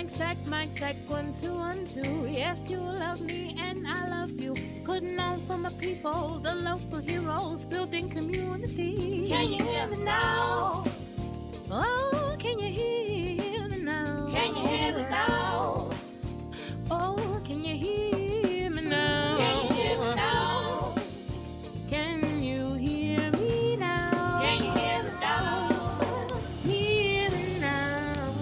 mic check, 1, 2, 1, 2. Yes, you love me and I love you. Putting on for my people, the local heroes, building community. Can you hear me now? Oh, can you hear me now? Can you hear me now? Oh, can you hear me now? Can you hear me now? Can you hear me now? Can you hear me now? Hear me now.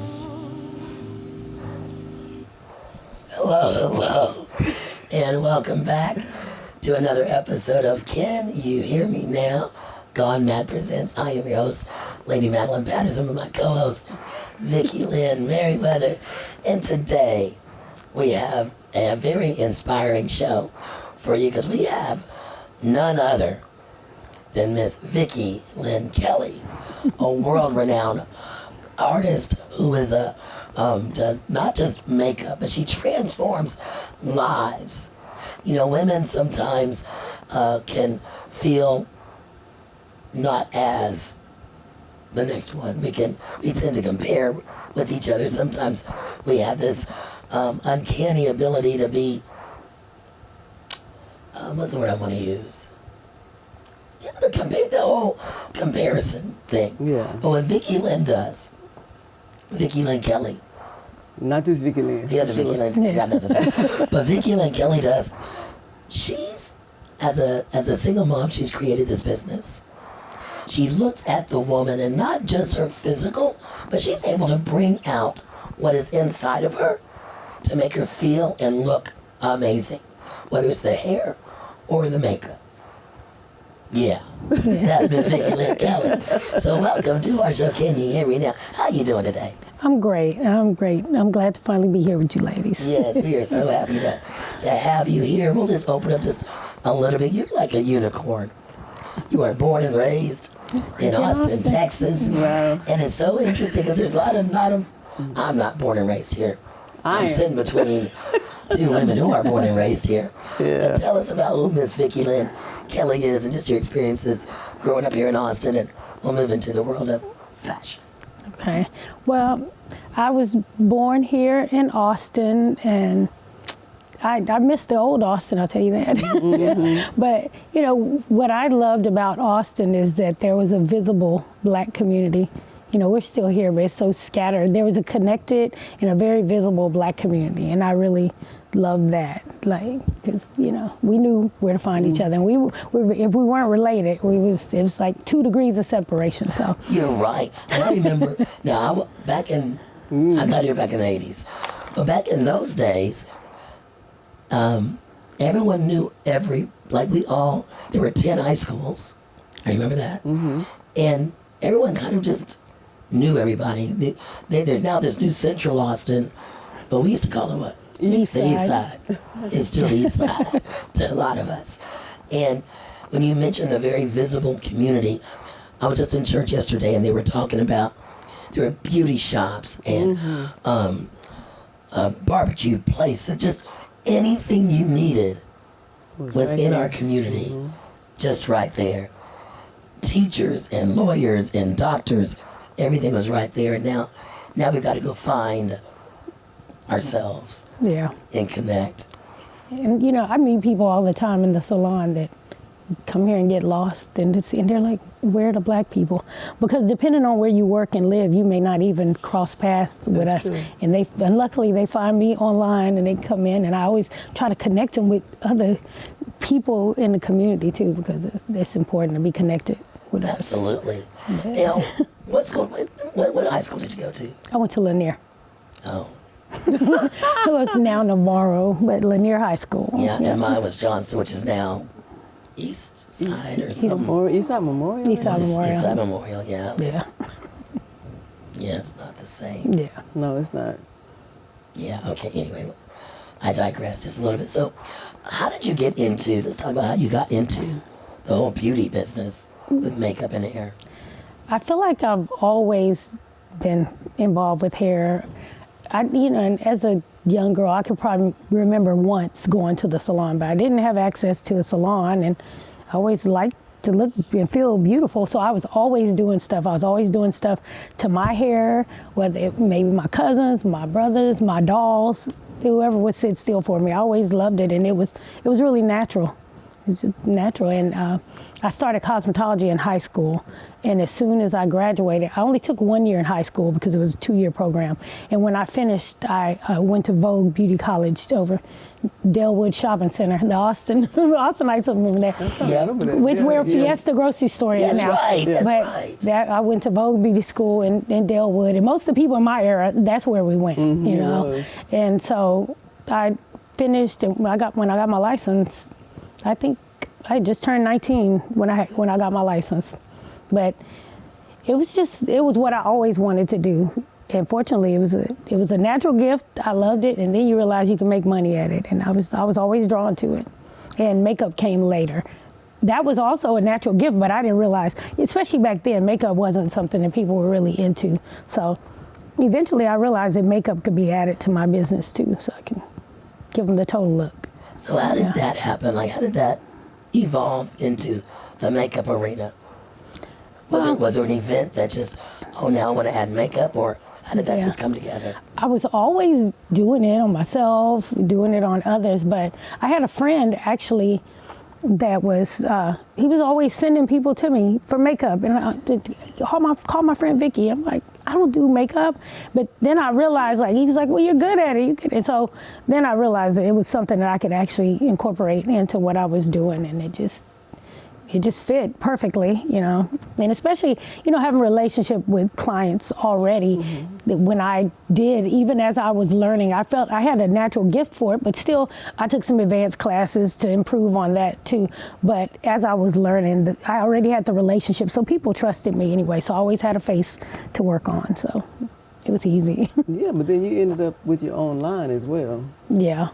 Hello, and welcome back to another episode of Can You Hear Me Now? Gone Mad Presents. I am your host, Lady Madeline Patterson, with my co-host, Vicki, Lynn, Merriweather, and today we have a very inspiring show for you because we have none other than Miss Vicki Lynn Kelley, a world-renowned artist who is does not just makeup, but she transforms lives. You know, women sometimes can feel not as the next one. We tend to compare with each other. Sometimes we have this uncanny ability to be, what's the word I want to use? Yeah, the whole comparison thing. Yeah. But what Vicki Lynn does, Vicki Lynn Kelley, not this Vicki Lynn. the other Vicki Lynn, she's got another thing. But Vicki Lynn Kelley does, she's, as a single mom, she's created this business. She looks at the woman and not just her physical, but she's able to bring out what is inside of her to make her feel and look amazing, whether it's the hair or the makeup. Yeah, that's Miss Vicki Lynn Kelley. So welcome to our show, Can You Hear Me Now? How you doing today? I'm great. I'm glad to finally be here with you ladies. Yes, we are so happy to have you here. We'll just open up just a little bit. You're like a unicorn. You are born and raised in Austin, Texas. Wow. And it's so interesting because there's a lot of, I'm not born and raised here. I'm sitting between two women who are born and raised here. Yeah. But tell us about who Miss Vicki Lynn Kelley is and just your experiences growing up here in Austin, and we'll move into the world of fashion. Okay. Well, I was born here in Austin, and I miss the old Austin, I'll tell you that. Mm-hmm. But, you know, what I loved about Austin is that there was a visible black community. You know, we're still here, but it's so scattered. There was a connected and a very visible black community, and I really loved that. Like, because, you know, we knew where to find each other, and we if we weren't related, it was like 2 degrees of separation. So You're right. And I remember, now, I got here back in the 80s, but back in those days, everyone knew there were 10 high schools. I remember that. Mm-hmm. And everyone kind of just knew everybody. There's now this new Central Austin, but we used to call it what? The East Side. It's still the East Side to a lot of us. And when you mentioned the very visible community, I was just in church yesterday and they were talking about there were beauty shops and barbecue places, just anything you needed was in our community, just right there. Teachers and lawyers and doctors, everything was right there. And now we've got to go find ourselves and connect. And, you know, I meet people all the time in the salon that come here and get lost, and they're like, where are the black people? Because depending on where you work and live, you may not even cross paths with us. True. And luckily they find me online and they come in, and I always try to connect them with other people in the community too, because it's important to be connected with us. Absolutely. Now, what high school did you go to? I went to Lanier. Oh. So it's now Navarro, but Lanier High School. Yeah, and mine was Johnston, which is now East Side or something. East Side Memorial? East Side Memorial. East Side Memorial, yeah. Yeah. Yeah, it's not the same. Yeah. No, it's not. Yeah, okay, anyway, I digress just a little bit. So, how did you get into, let's talk about how you got into the whole beauty business with makeup and hair. I feel like I've always been involved with hair. And as a young girl, I could probably remember once going to the salon, but I didn't have access to a salon, and I always liked to look and feel beautiful. So I was always doing stuff. I was always doing stuff to my hair, whether it maybe my cousins, my brothers, my dolls, whoever would sit still for me. I always loved it, and it was really natural. It's just natural. And I started cosmetology in high school, and as soon as I graduated, I only took 1 year in high school because it was a 2-year program. And when I finished, I went to Vogue Beauty College over Delwood Shopping Center, the Austinites remember that. Yeah. With where Fiesta grocery store is That's now. right. That's But right. that, I went to Vogue Beauty School in Delwood, and most of the people in my era, that's where we went, you know. was. And so I finished, and when I got my license, I think I just turned 19 when I got my license. But it was what I always wanted to do. And fortunately, it was a natural gift. I loved it, and then you realize you can make money at it. And I was always drawn to it. And makeup came later. That was also a natural gift, but I didn't realize, especially back then, makeup wasn't something that people were really into. So eventually, I realized that makeup could be added to my business too, so I can give them the total look. So how did that happen? Like, how did that evolve into the makeup arena? Was there an event that just, now I want to add makeup, or how did that just come together? I was always doing it on myself, doing it on others, but I had a friend actually that was, he was always sending people to me for makeup, and I call my friend Vicki. I'm like, I don't do makeup, but then I realized, like, he was like, well, you're good at it, and so then I realized that it was something that I could actually incorporate into what I was doing, and it just fit perfectly, you know. And especially, you know, having a relationship with clients already, that when I did, even as I was learning, I felt I had a natural gift for it, but still I took some advanced classes to improve on that too. But as I was learning, I already had the relationship, so people trusted me anyway, so I always had a face to work on, so it was easy. Yeah, but then you ended up with your own line as well. Yeah.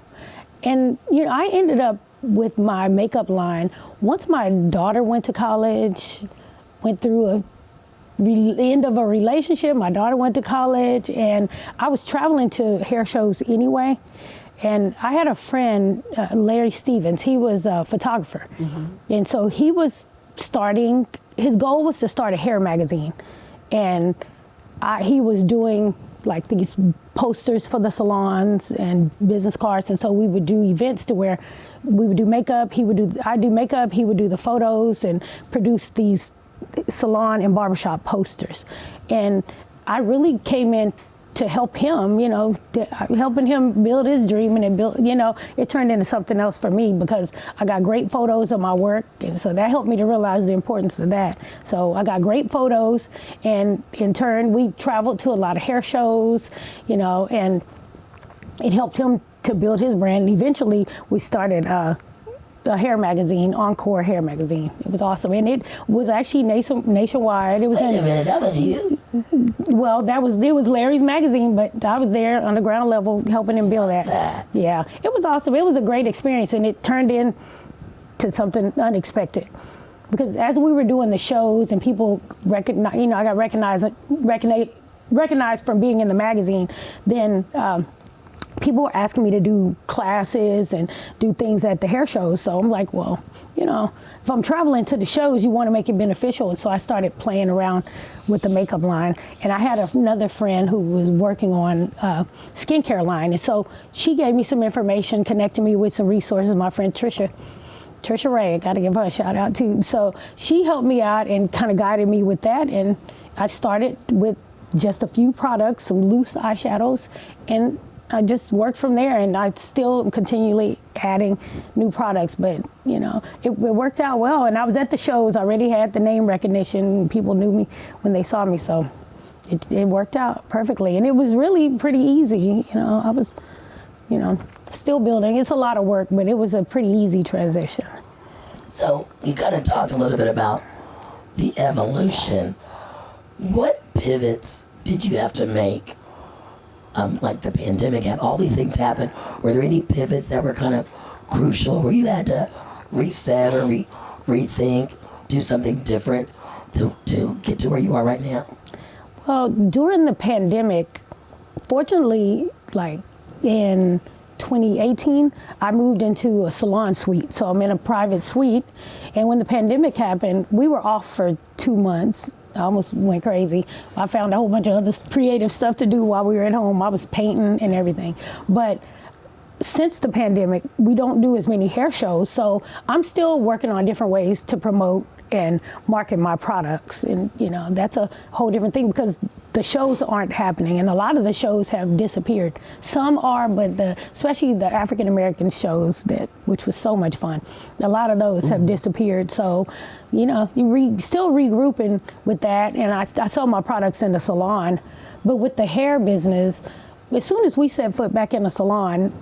And, you know, I ended up with my makeup line once my daughter went to college, went through end of a relationship. My daughter went to college, and I was traveling to hair shows anyway. And I had a friend, Larry Stevens. He was a photographer. And so he was starting, his goal was to start a hair magazine. And he was doing like these posters for the salons and business cards. And so we would do events to where we would do makeup, I'd do makeup, he would do the photos and produce these salon and barbershop posters. And I really came in to help him, you know, helping him build his dream, and it turned into something else for me because I got great photos of my work, and so that helped me to realize the importance of that. So I got great photos, and in turn, we traveled to a lot of hair shows, you know, and it helped him to build his brand. And eventually, we started a hair magazine, Encore Hair Magazine. It was awesome, and it was actually nationwide. It was Wait a minute, that was you? Well, it was Larry's magazine, but I was there on the ground level helping him build that. Yeah, it was awesome. It was a great experience, and it turned into something unexpected. Because as we were doing the shows and people recognize, you know, I got recognized from being in the magazine, then people were asking me to do classes and do things at the hair shows. So I'm like, well, you know, if I'm traveling to the shows, you want to make it beneficial. And so I started playing around with the makeup line. And I had another friend who was working on skincare line. And so she gave me some information, connected me with some resources. My friend Trisha Ray, I got to give her a shout out too. So she helped me out and kind of guided me with that. And I started with just a few products, some loose eyeshadows, and I just worked from there, and I still am continually adding new products, but you know, it worked out well. And I was at the shows, I already had the name recognition, people knew me when they saw me, so it worked out perfectly. And it was really pretty easy, you know, I was, you know, still building. It's a lot of work, but it was a pretty easy transition. So you kind of talked a little bit about the evolution. What pivots did you have to make? Like the pandemic had all these things happen. Were there any pivots that were kind of crucial where you had to reset or rethink, do something different to get to where you are right now? Well, during the pandemic, fortunately, like in 2018, I moved into a salon suite. So I'm in a private suite. And when the pandemic happened, we were off for 2 months. I almost went crazy. I found a whole bunch of other creative stuff to do while we were at home. I was painting and everything. But since the pandemic, we don't do as many hair shows. So I'm still working on different ways to promote and market my products. And, you know, that's a whole different thing because the shows aren't happening, and a lot of the shows have disappeared. Some are, but especially the African American shows, which was so much fun, a lot of those have disappeared. So, you know, still regrouping with that, and I sell my products in the salon. But with the hair business, as soon as we set foot back in the salon,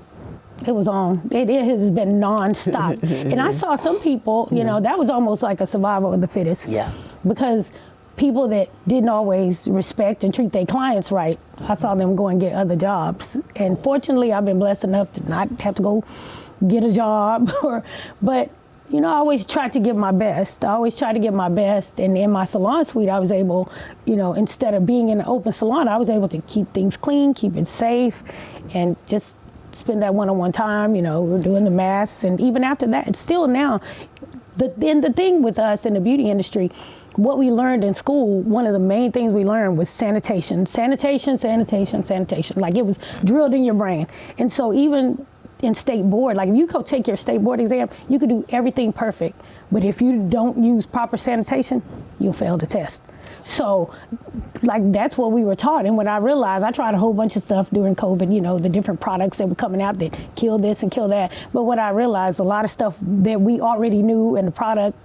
it was on. It has been nonstop. And I saw some people, you know, that was almost like a survival of the fittest. Yeah. Because people that didn't always respect and treat their clients right, I saw them go and get other jobs. And fortunately, I've been blessed enough to not have to go get a job. But, you know, I always tried to give my best. And in my salon suite, I was able, you know, instead of being in an open salon, I was able to keep things clean, keep it safe, and just spend that one-on-one time. You know, we're doing the masks. And even after that, it's still now, the thing with us in the beauty industry, what we learned in school, one of the main things we learned was sanitation. Sanitation. Like it was drilled in your brain. And so even in state board, like if you go take your state board exam, you could do everything perfect. But if you don't use proper sanitation, you'll fail the test. So like that's what we were taught. And when I realized, I tried a whole bunch of stuff during COVID, you know, the different products that were coming out that kill this and kill that. But what I realized, a lot of stuff that we already knew in the product,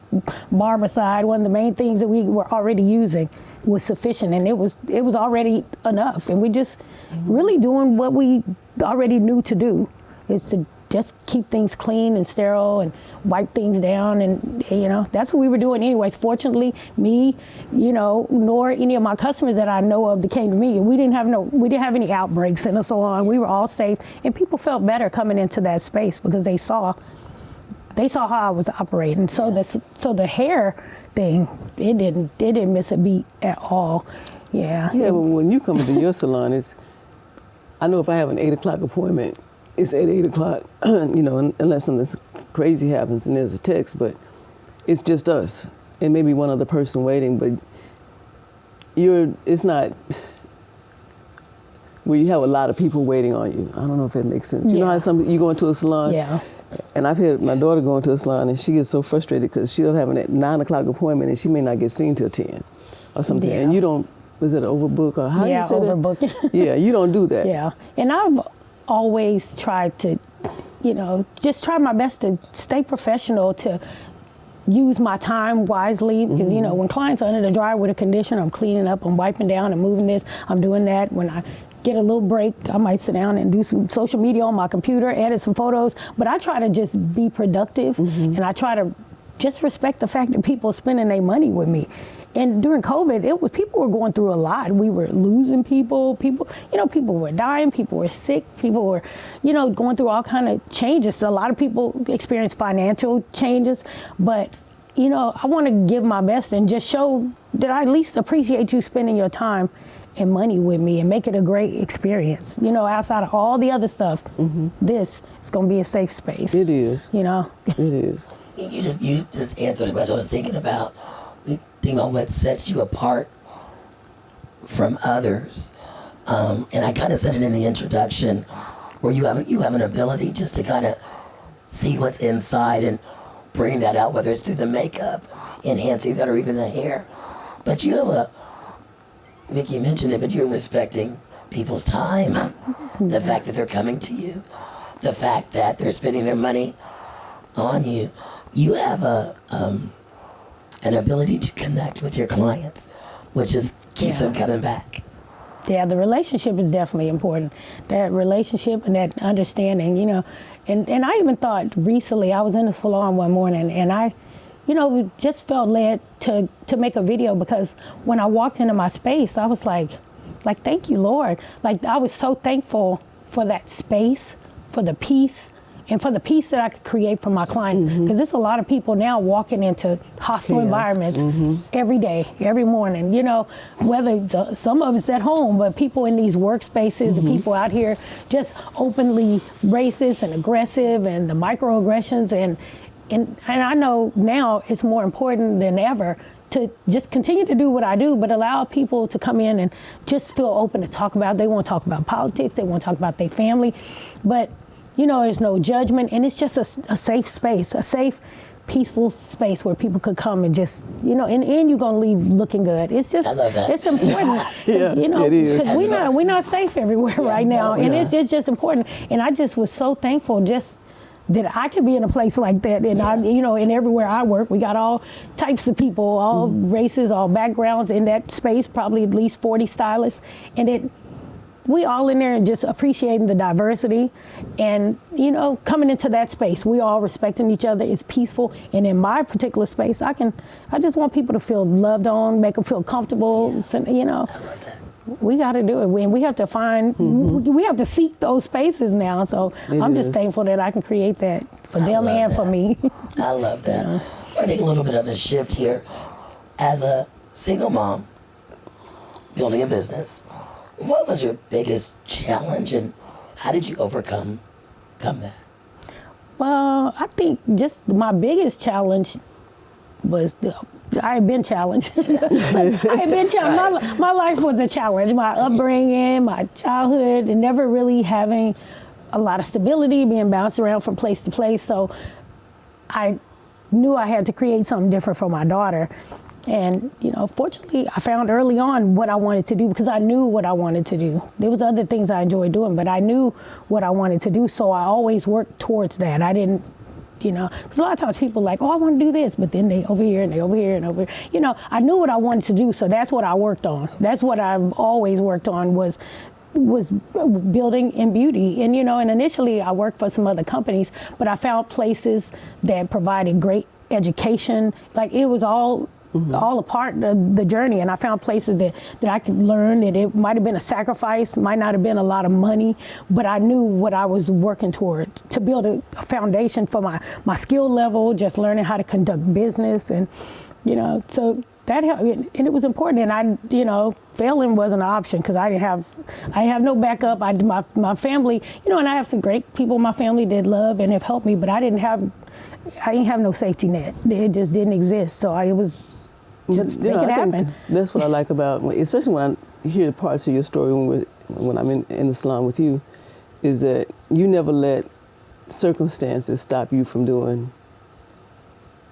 Barbicide, one of the main things that we were already using was sufficient, and it was already enough. And we just really doing what we already knew to do, is to just keep things clean and sterile and wipe things down. And, you know, that's what we were doing anyways. Fortunately, me, you know, nor any of my customers that I know of that came to me, we didn't have any outbreaks in the salon. We were all safe, and people felt better coming into that space because they saw how I was operating. So the hair thing, it didn't miss a beat at all. Yeah. Yeah, but when you come into your salon, I know if I have an 8 o'clock appointment, it's at 8 o'clock, you know, unless something crazy happens and there's a text, but it's just us and maybe one other person waiting, but it's not where you have a lot of people waiting on you. I don't know if that makes sense. You know how you go into a salon? Yeah. And I've had my daughter go into a salon and she gets so frustrated because she'll have a 9 o'clock appointment and she may not get seen till 10 or something. Yeah. And you don't, was it overbook or how do you say overbook. that? Yeah, you don't do that. Yeah. And I've always tried to, you know, just try my best to stay professional, to use my time wisely, because, you know, when clients are under the dryer with a condition, I'm cleaning up, I'm wiping down, I'm moving this, I'm doing that. When I get a little break, I might sit down and do some social media on my computer, edit some photos, but I try to just be productive, and I try to just respect the fact that people are spending their money with me. And during COVID, people were going through a lot. We were losing people, people were dying, people were sick, people were, you know, going through all kind of changes. So a lot of people experienced financial changes, but, you know, I want to give my best and just show that I at least appreciate you spending your time and money with me and make it a great experience. You know, outside of all the other stuff, this is going to be a safe space. It is. You know? It is. You just answered the question I was thinking about. Think about what sets you apart from others. And I kind of said it in the introduction, where you have an ability just to kind of see what's inside and bring that out, whether it's through the makeup, enhancing that, or even the hair. But you have Vicki mentioned it, but you're respecting people's time, the fact that they're coming to you, the fact that they're spending their money on you. You have an ability to connect with your clients, which keeps them coming back. Yeah, the relationship is definitely important. That relationship and that understanding, you know. And I even thought recently, I was in the salon one morning and I, you know, just felt led to make a video, because when I walked into my space, I was like, thank you, Lord. Like, I was so thankful for that space, for the peace, and for the peace that I could create for my clients. Because there's a lot of people now walking into hostile environments every day, every morning, you know, whether some of it's at home, but people in these workspaces, the people out here just openly racist and aggressive, and the microaggressions, and I know now it's more important than ever to just continue to do what I do, but allow people to come in and just feel open to talk about. They want to talk about politics, they want to talk about their family, but you know, there's no judgment, and it's just a safe space, a safe, peaceful space where people could come and just, you know, and you're gonna leave looking good. It's just, I love that. it's important, you know, it is. because we're not safe everywhere right now, and it's just important. And I just was so thankful just that I could be in a place like that, and I, you know, and everywhere I work, we got all types of people, all races, all backgrounds in that space, probably at least 40 stylists, and we all in there and just appreciating the diversity, and you know, coming into that space, we all respecting each other. It's peaceful, and in my particular space, I just want people to feel loved on, make them feel comfortable. So, you know, we got to do it. We have to find, we have to seek those spaces now. So I'm just thankful that I can create that for them and for me. I love that. We're gonna take a little bit of a shift here. As a single mom, building a business, what was your biggest challenge, and how did you overcome that? Well, I think just my biggest challenge was I had been challenged. I had been challenged. My life was a challenge. My upbringing, my childhood, and never really having a lot of stability, being bounced around from place to place. So I knew I had to create something different for my daughter. And, you know, fortunately, I found early on what I wanted to do, because I knew what I wanted to do. There was other things I enjoyed doing, but I knew what I wanted to do. So I always worked towards that. I didn't, you know, because a lot of times people are like, oh, I want to do this, but then they over here and they over here and over here. You know, I knew what I wanted to do, so that's what I worked on. That's what I've always worked on, was building in beauty. And, you know, and initially I worked for some other companies, but I found places that provided great education. Like, it was all a part of the journey, and I found places that I could learn, that it might have been a sacrifice, might not have been a lot of money, but I knew what I was working toward, to build a foundation for my skill level, just learning how to conduct business. And, you know, so that helped, and it was important. And I, you know, failing wasn't an option, because I didn't have no backup. My family, you know, and I have some great people in my family that love and have helped me, but I didn't have no safety net. It just didn't exist. So I was just make it happen. That's what I like about, especially when I hear parts of your story when I'm in the salon with you, is that you never let circumstances stop you from doing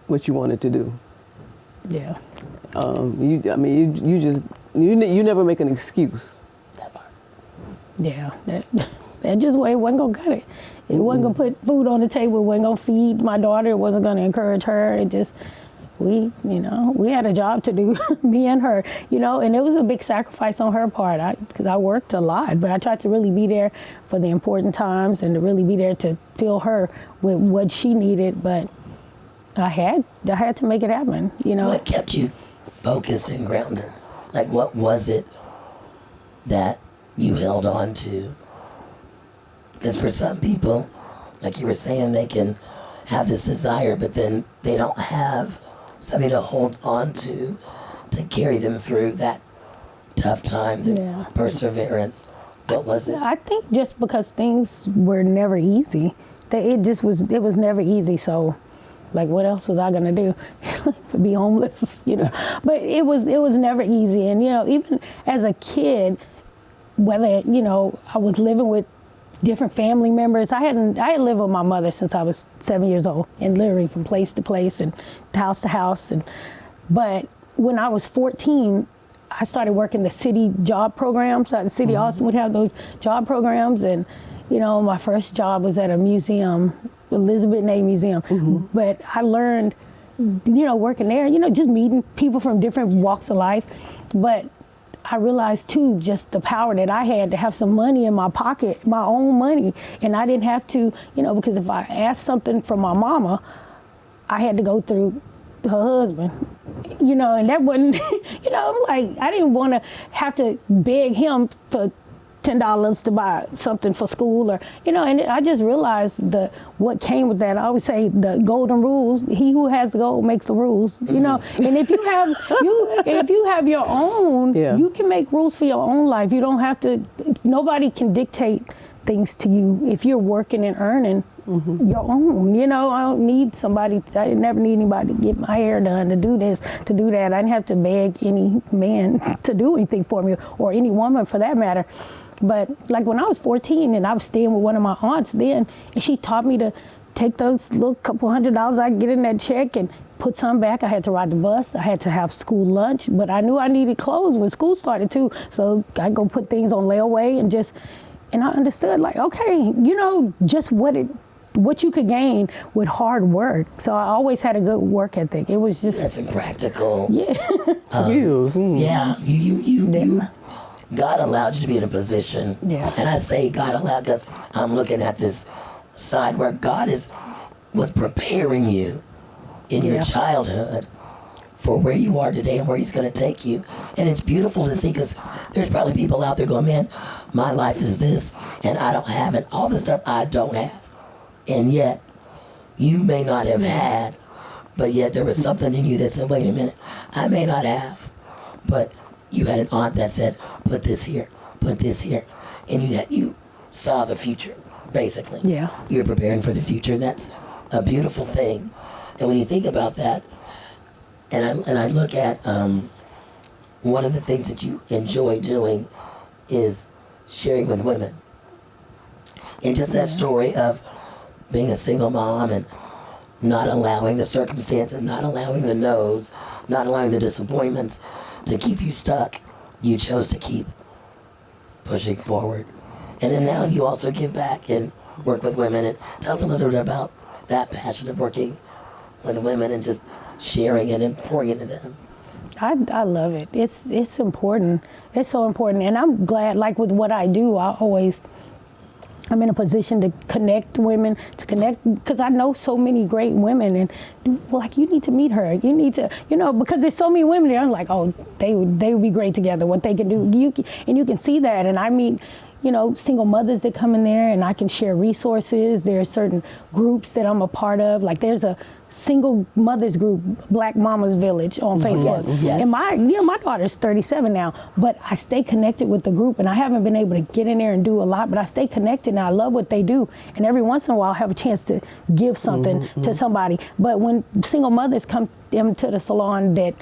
what you wanted to do. Yeah. You never make an excuse. That part. Yeah. That just way it wasn't gonna cut it. It wasn't gonna put food on the table. It wasn't gonna feed my daughter. It wasn't gonna encourage her. It just, we had a job to do, me and her, you know, and it was a big sacrifice on her part, because I worked a lot, but I tried to really be there for the important times and to really be there to fill her with what she needed. But I had to make it happen, you know. What kept you focused and grounded? Like, what was it that you held on to? Because for some people, like you were saying, they can have this desire, but then they don't have something to hold on to carry them through that tough time, the perseverance. What was it? I think just because things were never easy, it was never easy. So, like, what else was I gonna do? To be homeless, you know? But it was never easy. And, you know, even as a kid, whether, you know, I was living with different family members. I had lived with my mother since I was 7 years old, and literally from place to place and house to house. But when I was 14, I started working the city job programs. The city Austin would have those job programs, and, you know, my first job was at a museum, Elizabeth Ney Museum. But I learned, you know, working there, you know, just meeting people from different walks of life. But I realized too, just the power that I had to have some money in my pocket, my own money. And I didn't have to, you know, because if I asked something from my mama, I had to go through her husband, you know, and that wasn't, you know, I'm like, I didn't want to have to beg him for $10 to buy something for school, or and I just realized what came with that. I always say the golden rules: he who has the gold makes the rules. And if you have your own, you can make rules for your own life. You don't have to. Nobody can dictate things to you if you're working and earning your own. I don't need somebody. I never need anybody to get my hair done, to do this, to do that. I didn't have to beg any man to do anything for me, or any woman for that matter. But like when I was 14 and I was staying with one of my aunts then, and she taught me to take those little couple $100s I get in that check and put some back. I had to ride the bus. I had to have school lunch, but I knew I needed clothes when school started too. So I go put things on layaway and I understood, like, okay, just what you could gain with hard work. So I always had a good work ethic. It was just that's impractical. Yeah. Skills. Yeah. You God allowed you to be in a position. Yeah. And I say God allowed because I'm looking at this side where God was preparing you in your childhood for where you are today and where he's going to take you. And it's beautiful to see, because there's probably people out there going, man, my life is this and I don't have it. All the stuff I don't have. And yet, you may not have had, but yet there was something in you that said, wait a minute, I may not have, but you had an aunt that said, put this here, and you saw the future, basically. Yeah. You're preparing for the future. That's a beautiful thing. And when you think about that, and I look at one of the things that you enjoy doing is sharing with women. And just that story of being a single mom and not allowing the circumstances, not allowing the no's, not allowing the disappointments to keep you stuck. You chose to keep pushing forward. And then now you also give back and work with women. And tell us a little bit about that passion of working with women and just sharing it and pouring into them. I love it. It's important. It's so important. And I'm glad, like with what I do, I'm in a position to connect women, because I know so many great women, and like, you need to meet her. You need to, because there's so many women there. I'm like, oh, they would be great together. What they can do, you can see that. And I meet, single mothers that come in there, and I can share resources. There are certain groups that I'm a part of. Like, there's a single mothers group, Black Mamas Village on Facebook. Yes. And my daughter's 37 now, but I stay connected with the group, and I haven't been able to get in there and do a lot, but I stay connected and I love what they do. And every once in a while I have a chance to give something to somebody. But when single mothers come into the salon that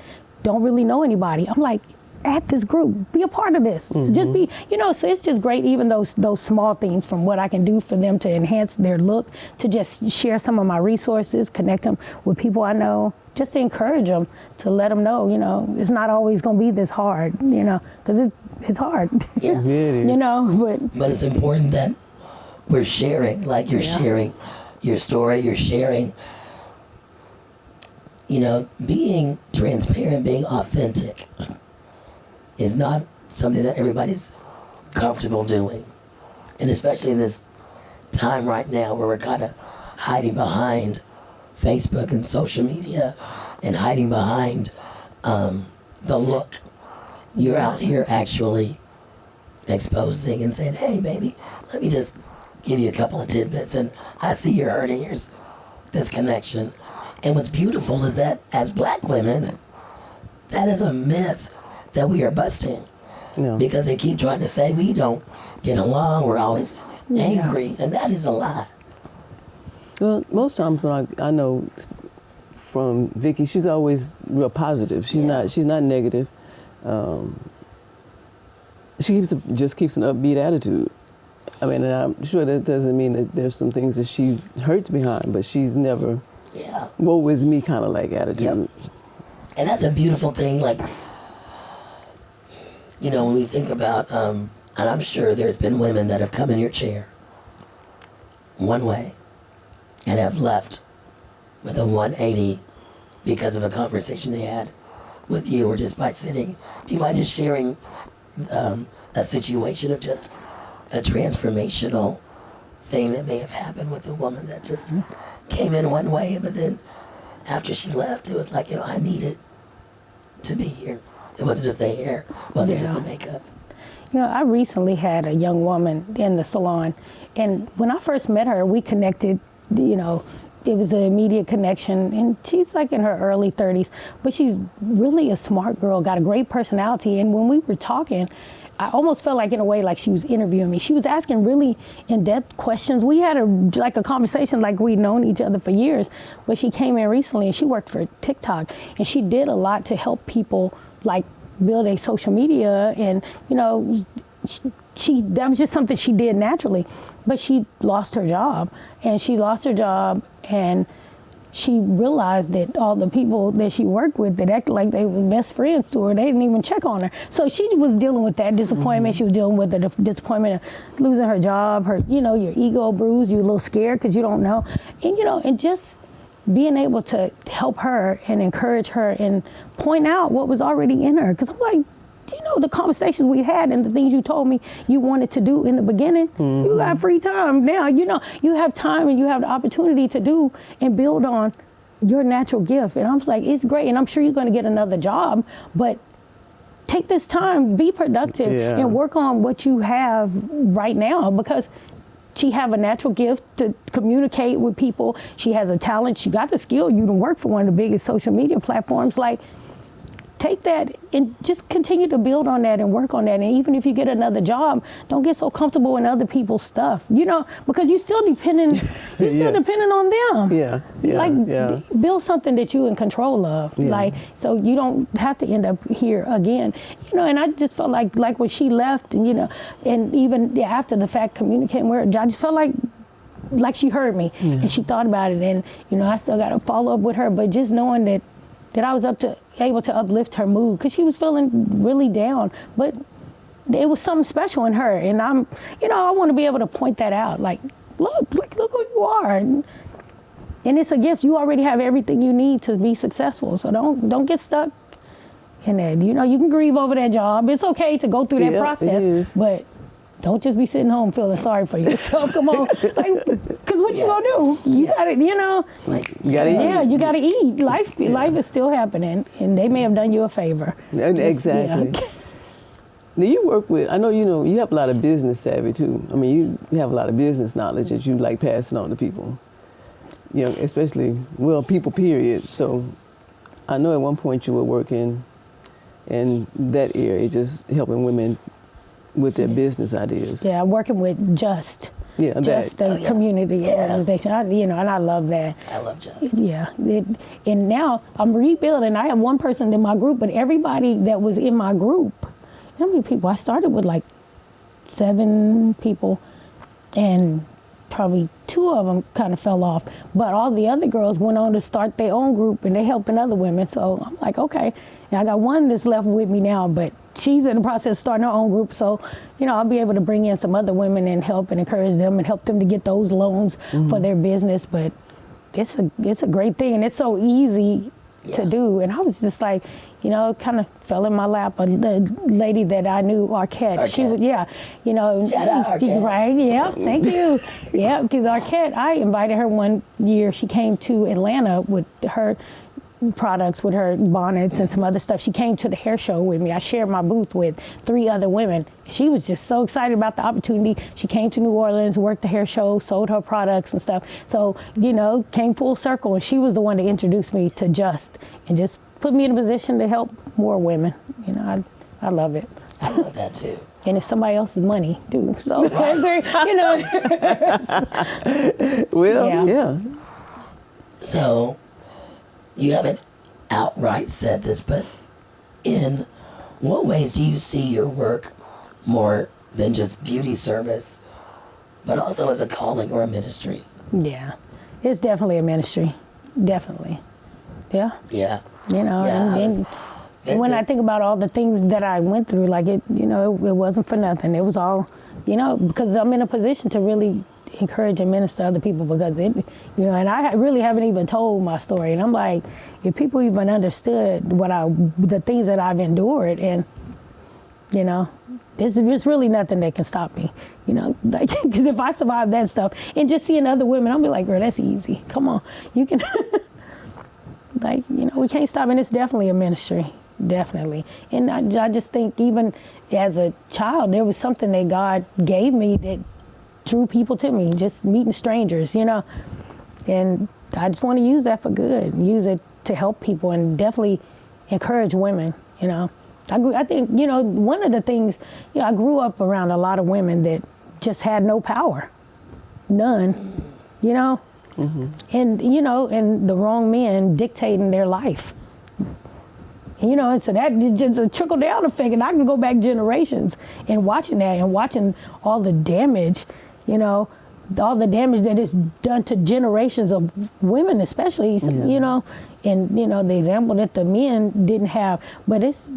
don't really know anybody, I'm like, at this group, be a part of this. Just be, so it's just great, even those small things, from what I can do for them to enhance their look, to just share some of my resources, connect them with people I know, just to encourage them, to let them know, it's not always going to be this hard, because it's hard. Yeah. It is. But it's important that we're sharing, like you're sharing your story, you're sharing, being transparent, being authentic is not something that everybody's comfortable doing. And especially in this time right now where we're kind of hiding behind Facebook and social media and hiding behind the look. You're out here actually exposing and saying, hey, baby, let me just give you a couple of tidbits. And I see you're hurting. Here's this connection. And what's beautiful is that as Black women, that is a myth that we are busting. Yeah. Because they keep trying to say we don't get along, we're always angry, and that is a lie. Well, most times when I know from Vicki, she's always real positive. She's not negative. She just keeps an upbeat attitude. I mean, and I'm sure that doesn't mean that there's some things that she hurts behind, but she's never woe is me kind of like attitude. Yep. And that's a beautiful thing. Like, when we think about, and I'm sure there's been women that have come in your chair one way and have left with a 180 because of a conversation they had with you, or just by sitting. Do you mind just sharing a situation of just a transformational thing that may have happened with a woman that just came in one way, but then after she left, it was like, I needed to be here. It wasn't just the hair, it wasn't just the makeup. I recently had a young woman in the salon, and when I first met her, we connected, it was an immediate connection, and she's like in her early 30s, but she's really a smart girl, got a great personality, and when we were talking, I almost felt like in a way like she was interviewing me. She was asking really in-depth questions. We had a conversation like we'd known each other for years, but she came in recently and she worked for TikTok, and she did a lot to help people like build a social media, and she that was just something she did naturally, but she lost her job, and she realized that all the people that she worked with that acted like they were best friends to her, they didn't even check on her. So she was dealing with that disappointment. She was dealing with the disappointment of losing her job, your ego bruised, you're a little scared because you don't know. And, and just being able to help her and encourage her and point out what was already in her. Because I'm like, the conversations we had and the things you told me you wanted to do in the beginning, you got free time now. You have time and you have the opportunity to do and build on your natural gift. And I'm just like, it's great. And I'm sure you're going to get another job, but take this time, be productive, and work on what you have right now, because she have a natural gift to communicate with people. She has a talent. She got the skill. You can work for one of the biggest social media platforms. Like, take that and just continue to build on that and work on that. And even if you get another job, don't get so comfortable in other people's stuff, because you're still dependent on them. Build something that you're in control of. So you don't have to end up here again. And I just felt like when she left, and and even after the fact communicating with her, I just felt like she heard me and she thought about it. And I still got to follow up with her, but just knowing that I was able to uplift her mood, because she was feeling really down, but it was something special in her, and I want to be able to point that out. Like, look who you are, and it's a gift. You already have everything you need to be successful. So don't get stuck in that. You can grieve over that job. It's okay to go through that process, but don't just be sitting home feeling sorry for yourself. Come on, because what you gonna do? You gotta, you gotta eat. Yeah, you gotta eat. Life is still happening, and they may have done you a favor. Exactly. Now you work with, I know you have a lot of business savvy too. I mean, you have a lot of business knowledge that you like passing on to people. Especially, people, period. So I know at one point you were working in that area, just helping women with their business ideas. Yeah, working with Just the community organization. And I love that. I love Just. Yeah, and now I'm rebuilding. I have one person in my group, but everybody that was in my group, how many people? I started with like 7 people, and probably 2 of them kind of fell off. But all the other girls went on to start their own group, and they helping other women. So I'm like, okay. And I got one that's left with me now, but she's in the process of starting her own group. So, I'll be able to bring in some other women and help and encourage them and help them to get those loans for their business. But it's a great thing, and it's so easy to do. And I was just like, kind of fell in my lap. The lady that I knew, Arquette. She was, Shout out, Arquette. Right, yeah, thank you. Yeah, because Arquette, I invited her one year. She came to Atlanta with her products, with her bonnets and some other stuff. She came to the hair show with me. I shared my booth with 3 other women. She was just so excited about the opportunity. She came to New Orleans, worked the hair show, sold her products and stuff. So, came full circle, and she was the one that introduced me to Just, and just put me in a position to help more women. I love it. I love that too. And it's somebody else's money too. So, yeah. So, you haven't outright said this, but in what ways do you see your work more than just beauty service, but also as a calling or a ministry? Yeah, it's definitely a ministry. Definitely. Yeah. Yeah. And when I think about all the things that I went through, like it wasn't for nothing. It was all, because I'm in a position to really encourage and minister to other people, because and I really haven't even told my story. And I'm like, if people even understood the things that I've endured, and there's really nothing that can stop me, because if I survive that stuff and just seeing other women, I'll be like, girl, that's easy. Come on, you can, we can't stop. And it's definitely a ministry. definitely. And I just think even as a child, there was something that God gave me that drew people to me, just meeting strangers, you know. And I just want to use that for good, use it to help people and definitely encourage women, you know. I think, you know, one of the things, you know, I grew up around a lot of women that just had no power, none, you know. And, you know, and the wrong men dictating their life. You know, and so that is just a trickle down effect, and I can go back generations and watching that and watching all the damage, you know, all the damage that is done to generations of women, especially, you know, and, you know, the example that the men didn't have. But it's,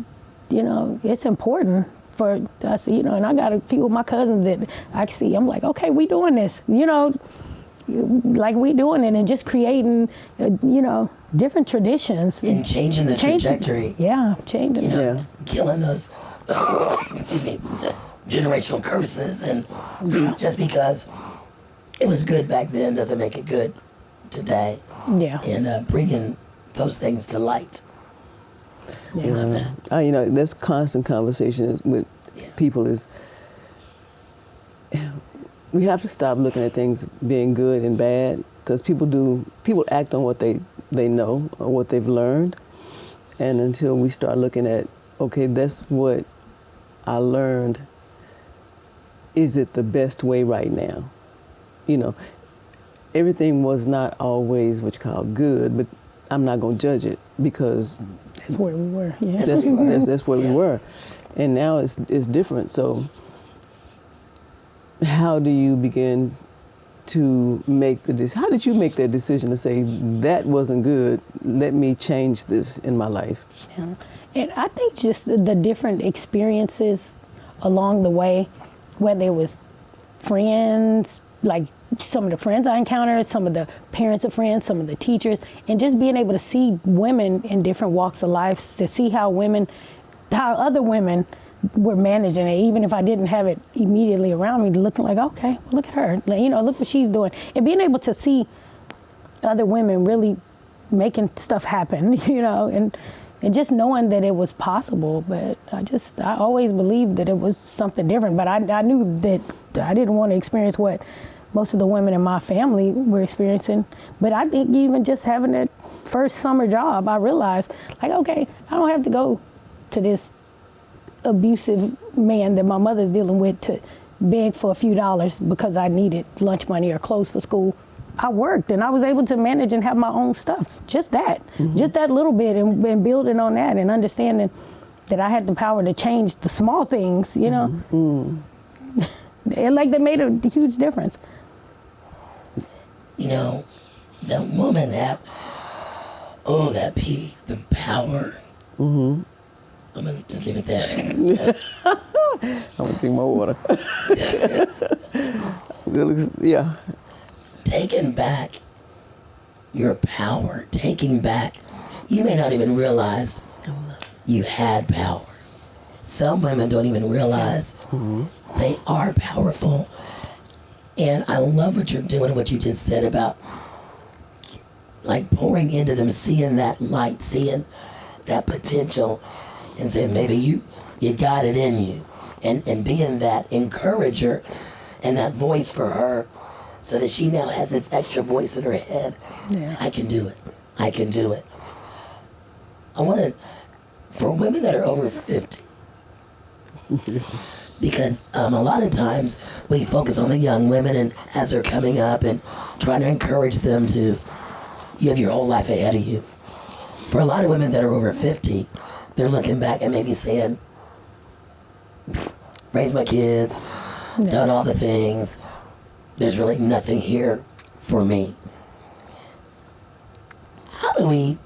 you know, it's important for us, you know, and I got a few of my cousins that I see, I'm like, okay, we doing this, you know, like we doing it and just creating, you know, different traditions. And changing the trajectory. Yeah, changing. You know, killing those, excuse me, generational curses. And just because it was good back then doesn't make it good today. Yeah. And bringing those things to light. Yeah. I love that. You know, that's constant conversation with people is, we have to stop looking at things being good and bad, because people act on what they know or what they've learned. And until we start looking at, okay, that's what I learned, is it the best way right now? You know, everything was not always what you call good, but I'm not going to judge it, because that's where we were. Yeah. That's where we were. And now it's different. So how do you begin to make how did you make that decision to say, that wasn't good, let me change this in my life? Yeah. And I think just the different experiences along the way, whether it was friends, like some of the friends I encountered, some of the parents of friends, some of the teachers, and just being able to see women in different walks of life, to see how other women were managing it, even if I didn't have it immediately around me, looking like, okay, well, look at her, you know, look what she's doing. And being able to see other women really making stuff happen, you know, and just knowing that it was possible. But I always believed that it was something different, but I knew that I didn't want to experience what most of the women in my family were experiencing. But I think even just having that first summer job, I realized, like, okay, I don't have to go to this abusive man that my mother's dealing with to beg for a few dollars because I needed lunch money or clothes for school. I worked and I was able to manage and have my own stuff. Just that, just that little bit, and building on that and understanding that I had the power to change the small things, you know. Like, they made a huge difference. You know, that woman the power. I'm going to just leave it there. I'm going to drink more water. Yeah. Taking back your power, you may not even realize you had power. Some women don't even realize they are powerful. And I love what you're doing, what you just said about, like, pouring into them, seeing that light, seeing that potential, and saying, maybe you got it in you. And being that encourager and that voice for her, so that she now has this extra voice in her head. Yeah. I can do it. I want to, for women that are over 50, because a lot of times we focus on the young women, and as they're coming up and trying to encourage them to, you have your whole life ahead of you. For a lot of women that are over 50, they're looking back and maybe saying, raised my kids, done all the things, there's really nothing here for me. How do we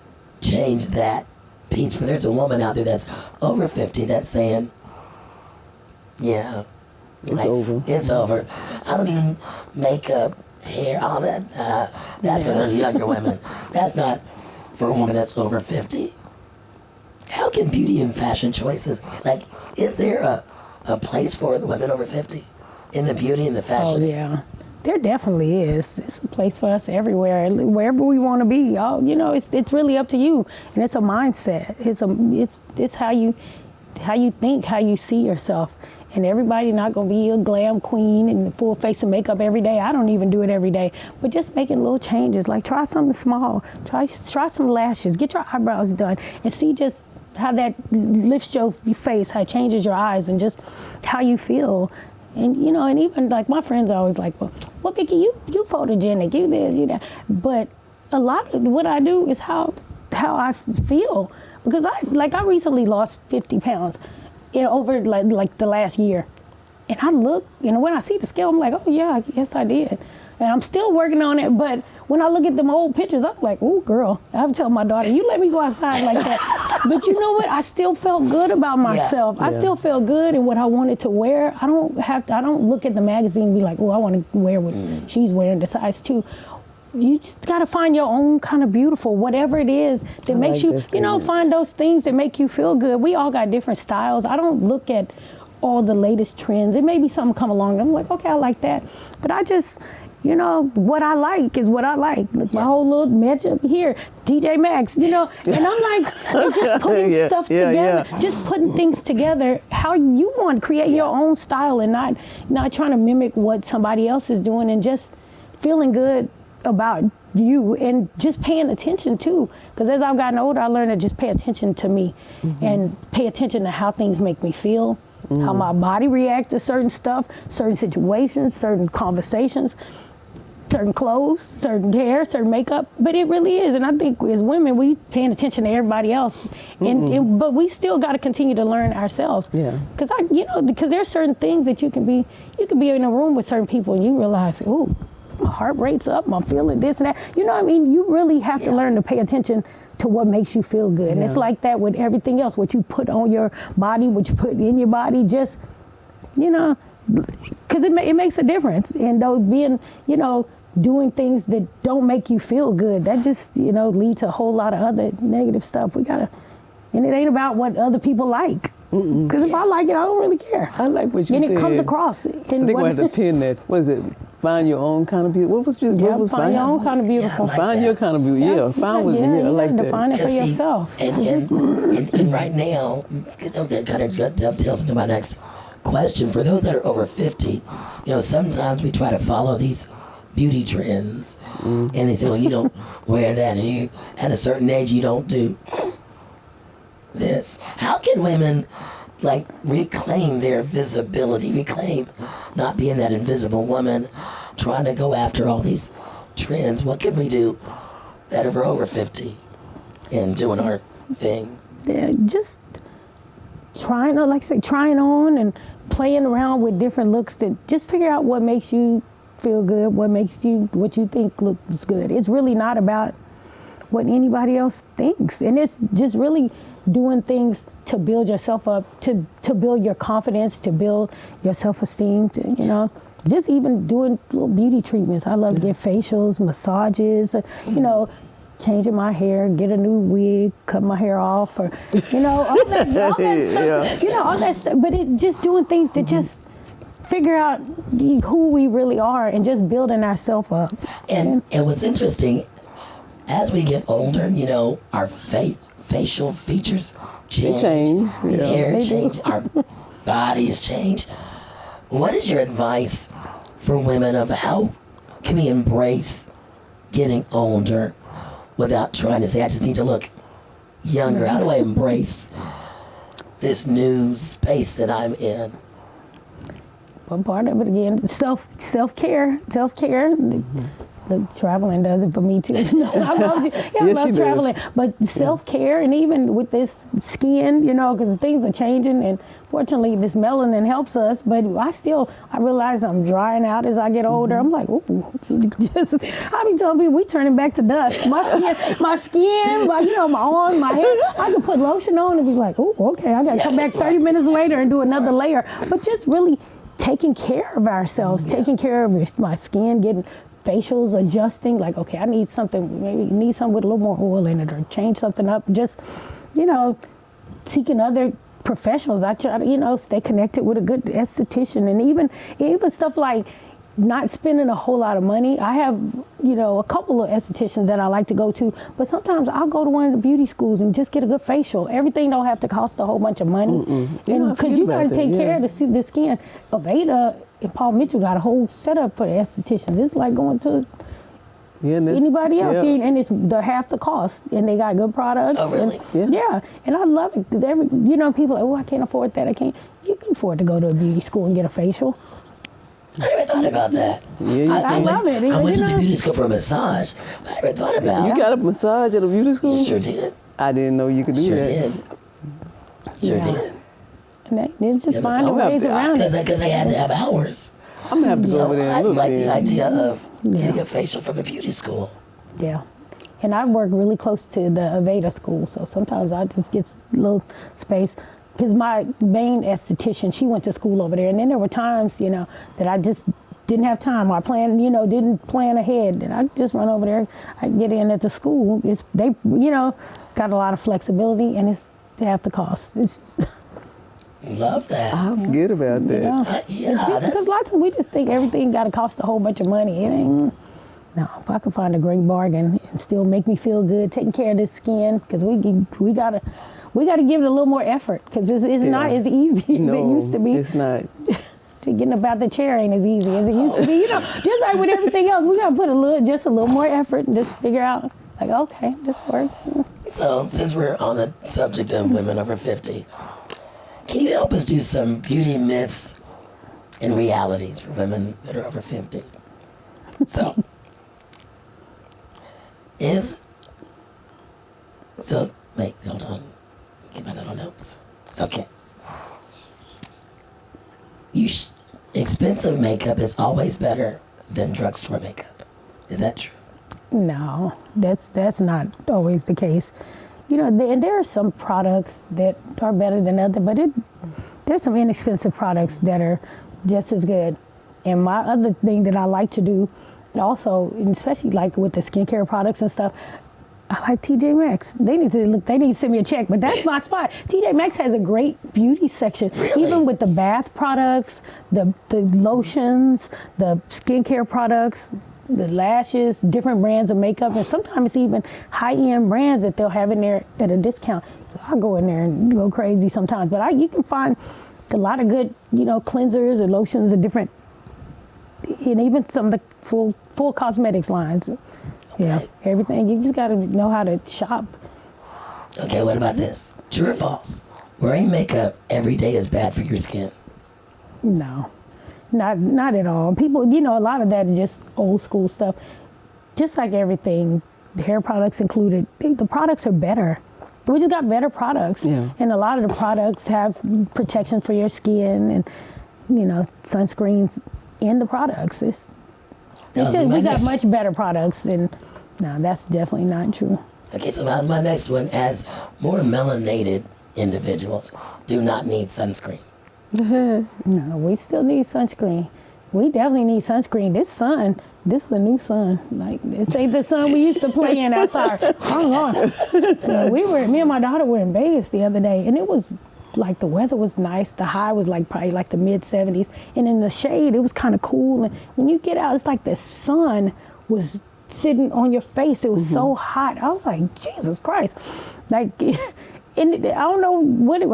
change that piece? For there's a woman out there that's over 50 that's saying, yeah, it's over. It's over. I don't even makeup, hair, all that. That's for those younger women. That's not for a woman that's over 50. How can beauty and fashion choices, like, is there a place for the women over 50 in the beauty and the fashion? Oh, yeah. There definitely is. It's a place for us everywhere, wherever we want to be. It's really up to you, and it's a mindset. It's how you think, how you see yourself. And everybody not gonna be a glam queen and full face of makeup every day. I don't even do it every day, but just making little changes. Like try something small. Try some lashes. Get your eyebrows done, and see just how that lifts your face, how it changes your eyes, and just how you feel. And and even like my friends are always like, well, Vicki, you photogenic, you this, you that. But a lot of what I do is how I feel, because I recently lost 50 pounds. Over like the last year, and I look, when I see the scale, I'm like, oh yeah, yes I did, and I'm still working on it. But when I look at them old pictures, I'm like, oh girl, I'm telling my daughter, you let me go outside like that. But you know what? I still felt good about myself. Yeah. I still felt good in what I wanted to wear. I don't look at the magazine and be like, oh, I want to wear what she's wearing, the size 2. You just got to find your own kind of beautiful, whatever it is that makes you, find those things that make you feel good. We all got different styles. I don't look at all the latest trends. It may be something come along and I'm like, okay, I like that. But I just, what I like is what I like. Look, my whole little matchup here, DJ Maxx, and I'm like, it's just putting stuff together, just putting things together how you want to create your own style, and not trying to mimic what somebody else is doing, and just feeling good about you, and just paying attention too, because as I've gotten older, I learned to just pay attention to me, and pay attention to how things make me feel, how my body reacts to certain stuff, certain situations, certain conversations, certain clothes, certain hair, certain makeup. But it really is, and I think as women, we paying attention to everybody else, but we still got to continue to learn ourselves. Yeah. Because there's certain things that you can be in a room with certain people and you realize, ooh, my heart rate's up, I'm feeling this and that. You know what I mean? You really have to learn to pay attention to what makes you feel good. And it's like that with everything else, what you put on your body, what you put in your body, just, because it makes a difference. And those being, doing things that don't make you feel good, that just, lead to a whole lot of other negative stuff. And it ain't about what other people like. Because if I like it, I don't really care. I like what you said. And it comes across. I think we have to pin that. What is it? Find your own kind of beauty. What was find your own kind of beautiful. Like find your kind of beauty. Yeah, find what I like that. Define it for yourself. And right now, that kind of dovetails into my next question. For those that are over 50, sometimes we try to follow these beauty trends, and they say, well, you don't wear that, and you at a certain age you don't do this. How can women reclaim their visibility, reclaim not being that invisible woman, trying to go after all these trends? What can we do that are over 50 and doing our thing? Yeah, just trying on and playing around with different looks, that just figure out what makes you feel good, what you think looks good. It's really not about what anybody else thinks, and it's just really doing things to build yourself up, to build your confidence, to build your self-esteem, just even doing little beauty treatments. I love to get facials, massages, changing my hair, get a new wig, cut my hair off, or all that stuff. All that stuff. But it just doing things to just figure out who we really are, and just building ourselves up. And what's interesting, as we get older, our facial features change. Hair change, our bodies change. What is your advice for women of how can we embrace getting older without trying to say, I just need to look younger? How do I embrace this new space that I'm in? Well, part of it again, self-care. The traveling does it for me too. I love traveling, but self-care, and even with this skin, because things are changing, and fortunately this melanin helps us. But I realize I'm drying out as I get older. I'm like, ooh, I be telling people we turning back to dust. My skin, my arms, my hair. I can put lotion on and be like, ooh, okay, I got to come back 30 minutes later and do another layer. But just really taking care of ourselves, taking care of my skin, getting facials, adjusting, okay, I need something, maybe you need something with a little more oil in it, or change something up. Just, seeking other professionals. I try to, stay connected with a good esthetician, and even stuff like not spending a whole lot of money. I have, a couple of estheticians that I like to go to, but sometimes I'll go to one of the beauty schools and just get a good facial. Everything don't have to cost a whole bunch of money. And because you got to take care of the skin. Aveda and Paul Mitchell got a whole setup for the estheticians. It's like going to anybody else, and it's half the cost, and they got good products. Oh, really? And I love it. People are like, oh, I can't afford that. You can afford to go to a beauty school and get a facial. I never thought about that. I love it. I went to the beauty school for a massage. I never thought about it. You got a massage at a beauty school? You sure did. I didn't know you could do that. Sure did. And it's just finding ways around it. Because they had to have hours. I'm going to have to go over there and look. I like the idea of getting a facial from a beauty school. Yeah. And I work really close to the Aveda school, so sometimes I just get a little space. Because my main esthetician, she went to school over there. And then there were times, that I just didn't have time. I didn't plan ahead. And I just run over there. I get in at the school. They got a lot of flexibility, and it's half the cost. Love that. I forget about that. Because a lot of times we just think everything got to cost a whole bunch of money. It ain't. No, if I could find a great bargain and still make me feel good, taking care of this skin, because we gotta give it a little more effort, because it's not as easy as it used to be. It's not. Getting about the chair ain't as easy as it used to be. Just like with everything else, we gotta put a little more effort and just figure out, like, okay, this works. So, since we're on the subject of women over 50, can you help us do some beauty myths and realities for women that are over 50? So, wait, hold on. Get my little notes. Okay. Expensive makeup is always better than drugstore makeup. Is that true? No, that's not always the case. And there are some products that are better than others, but there's some inexpensive products that are just as good. And my other thing that I like to do also, and especially like with the skincare products and stuff, I like TJ Maxx. They need to send me a check, but that's my spot. TJ Maxx has a great beauty section, really? Even with the bath products, the lotions, the skincare products, the lashes, different brands of makeup, and sometimes even high-end brands that they'll have in there at a discount. So I'll go in there and go crazy sometimes, but you can find a lot of good, cleansers and lotions and different, and even some of the full cosmetics lines. Yeah, everything. You just got to know how to shop. Okay, what about this? True or false? Wearing makeup every day is bad for your skin. No, not at all. People, a lot of that is just old school stuff. Just like everything, the hair products included, the products are better. We just got better products. Yeah. And a lot of the products have protection for your skin and, sunscreens in the products. We got much better products, and no, that's definitely not true. Okay, so my next one, as more melanated individuals do not need sunscreen. No, we still need sunscreen. We definitely need sunscreen. This is a new sun. Like, this ain't the sun we used to play in outside. Hold on. Me and my daughter were in Vegas the other day, and it was like the weather was nice. The high was like probably like the mid 70s, and in the shade it was kind of cool. And when you get out, it's like the sun was sitting on your face. It was so hot. I was like, Jesus Christ, like. And I don't know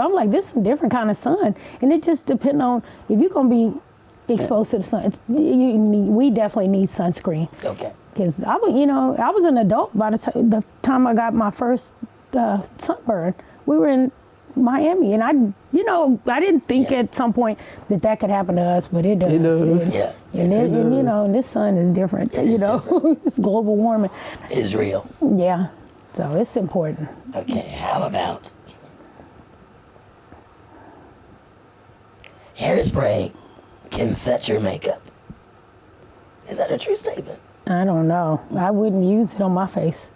I'm like, this is a different kind of sun, and it just depends on if you're gonna be exposed to the sun. We definitely need sunscreen. Okay. Because I was an adult by the time I got my first sunburn. We were in Miami, and I didn't think at some point that could happen to us, but it does. It does. And this sun is different. Different. It's global warming. It's real. Yeah, so it's important. Okay, how about hairspray can set your makeup? Is that a true statement? I don't know. I wouldn't use it on my face.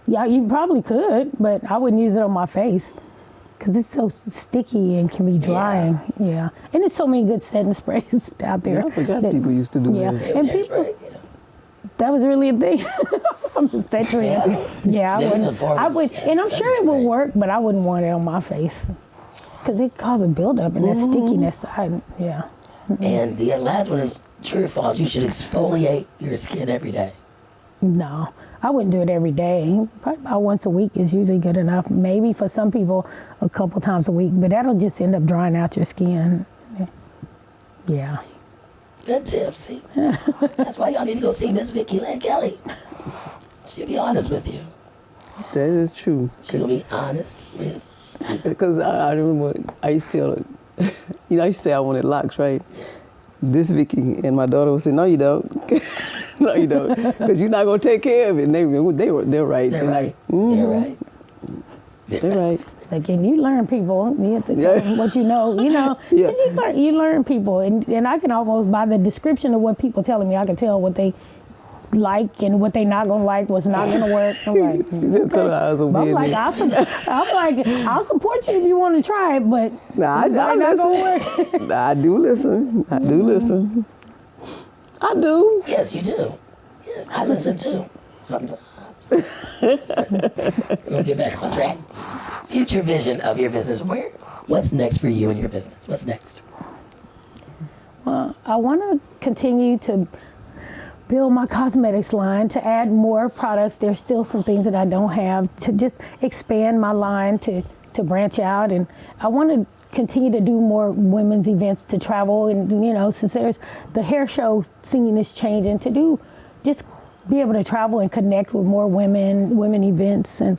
Yeah, you probably could, but I wouldn't use it on my face because it's so sticky and can be drying. Yeah. And there's so many good setting sprays out there. Yeah, I forgot people used to do that. And people, that was really a thing. I'm just that trend. Yeah, I would, and I'm sure it would work, but I wouldn't want it on my face because it causes a buildup and that stickiness. And the last one is True or false, you should exfoliate your skin every day. No, I wouldn't do it every day. Probably about once a week is usually good enough. Maybe for some people a couple times a week, but that'll just end up drying out your skin. Yeah. Good tips, see? That's why y'all need to go see Miss Vicki Lynn Kelley. She'll be honest with you. That is true. She'll be honest with you. Because I remember I used to tell her, I used to say I wanted locks, right? This Vicki and my daughter would say, no, you don't. No, you don't. Because you're not going to take care of it. And they're right. They're right. Mm-hmm. They're right. They're right. Like, if you learn people, you have to tell them what you know. Yeah. 'Cause you learn people. And I can almost, by the description of what people telling me, I can tell what they like and what they not going to like, what's not going to work. I'm like, She said, cut her eyes over I'm like, I'll support you if you want to try it, but Nah, I not listen. going to work. I do listen. I do listen. I do. Yes, you do. Yes, I listen too. Sometimes. We'll get back on track. Future vision of your business. What's next for you and your business? What's next? Well, I want to continue to build my cosmetics line, to add more products. There's still some things that I don't have, to just expand my line, to branch out. And I want to continue to do more women's events, to travel. And, since there's the hair show scene is changing, just be able to travel and connect with more women events. And,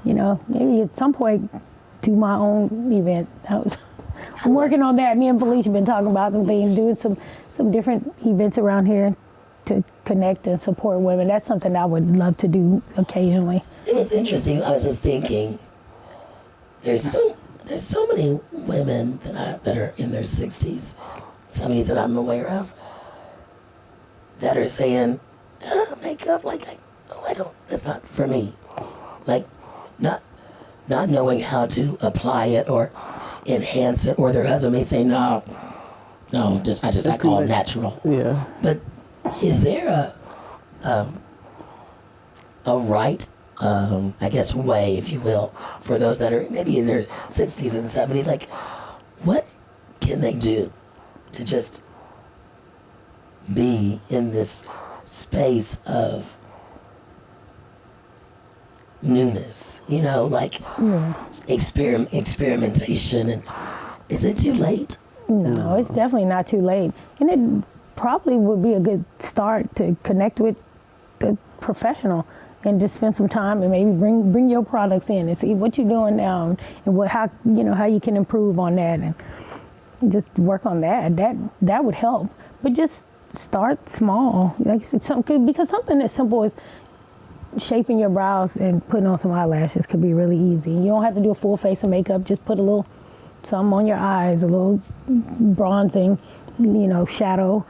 maybe at some point do my own event. I'm working on that. Me and Felicia been talking about some things, doing some different events around here to connect and support women. That's something I would love to do occasionally. It was interesting. I was just thinking, there's so many women that are in their 60s, 70s that I'm aware of, that are saying, makeup, that's not for me. Like, not knowing how to apply it or enhance it, or their husband may say, no, I call it natural. Yeah. But is there a right, I guess, way, if you will, for those that are maybe in their 60s and 70s? Like, what can they do to just be in this space of newness? Experimentation. And is it too late? No, it's definitely not too late. And it probably would be a good start to connect with the professional and just spend some time and maybe bring your products in and see what you're doing now and how you can improve on that and just work on that. That would help. But just start small. Because something as simple as shaping your brows and putting on some eyelashes could be really easy. You don't have to do a full face of makeup. Just put a little something on your eyes, a little bronzing, shadow,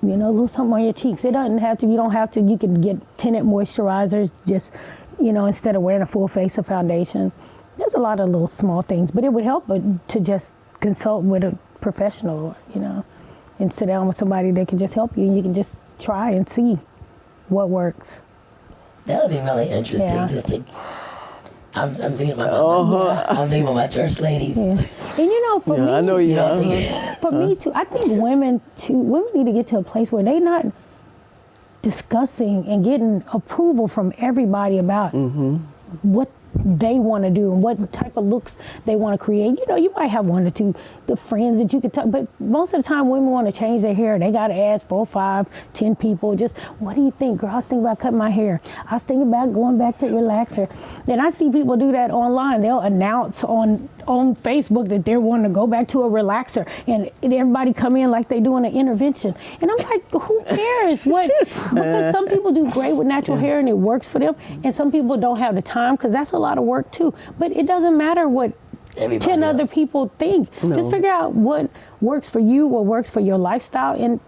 a little something on your cheeks. You don't have to, you can get tinted moisturizers just, instead of wearing a full face of foundation. There's a lot of little small things, but it would help to just consult with a professional, and sit down with somebody that can just help you, and you can just try and see what works. That would be really interesting. Yeah. I'm thinking about my church ladies. Yeah. And for me, I know you are. For me too, I think women need to get to a place where they're not discussing and getting approval from everybody about what they want to do and what type of looks they want to create. You might have one or two the friends that you could talk, but most of the time women want to change their hair. They got to ask 4, 5, 10 people, just, what do you think? Girl, I was thinking about cutting my hair. I was thinking about going back to relaxer. And I see people do that online. They'll announce on Facebook that they're wanting to go back to a relaxer, and everybody come in like they doing an intervention. And I'm like, who cares? Because some people do great with natural hair and it works for them, and some people don't have the time, because that's a lot of work too. But it doesn't matter what Everybody 10 else. other people think. No. Just figure out what works for you, what works for your lifestyle, and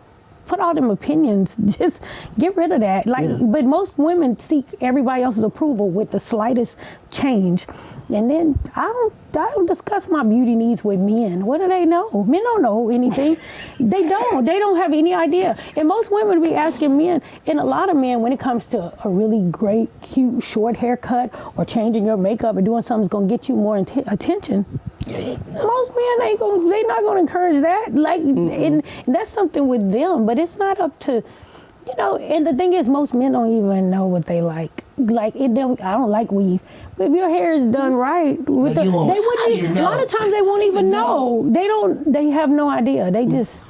put all them opinions. Just get rid of that. But most women seek everybody else's approval with the slightest change. And then I don't discuss my beauty needs with men. What do they know? Men don't know anything. They don't have any idea. And most women be asking men, and a lot of men, when it comes to a really great, cute, short haircut or changing your makeup or doing something that's going to get you more attention, Yeah, no. Most men they're not gonna encourage that. Like, and that's something with them, but it's not up to, and the thing is, most men don't even know what they like. Like, I don't like weave. But if your hair is done right, they wouldn't even, a lot of times they won't even know. They have no idea. They just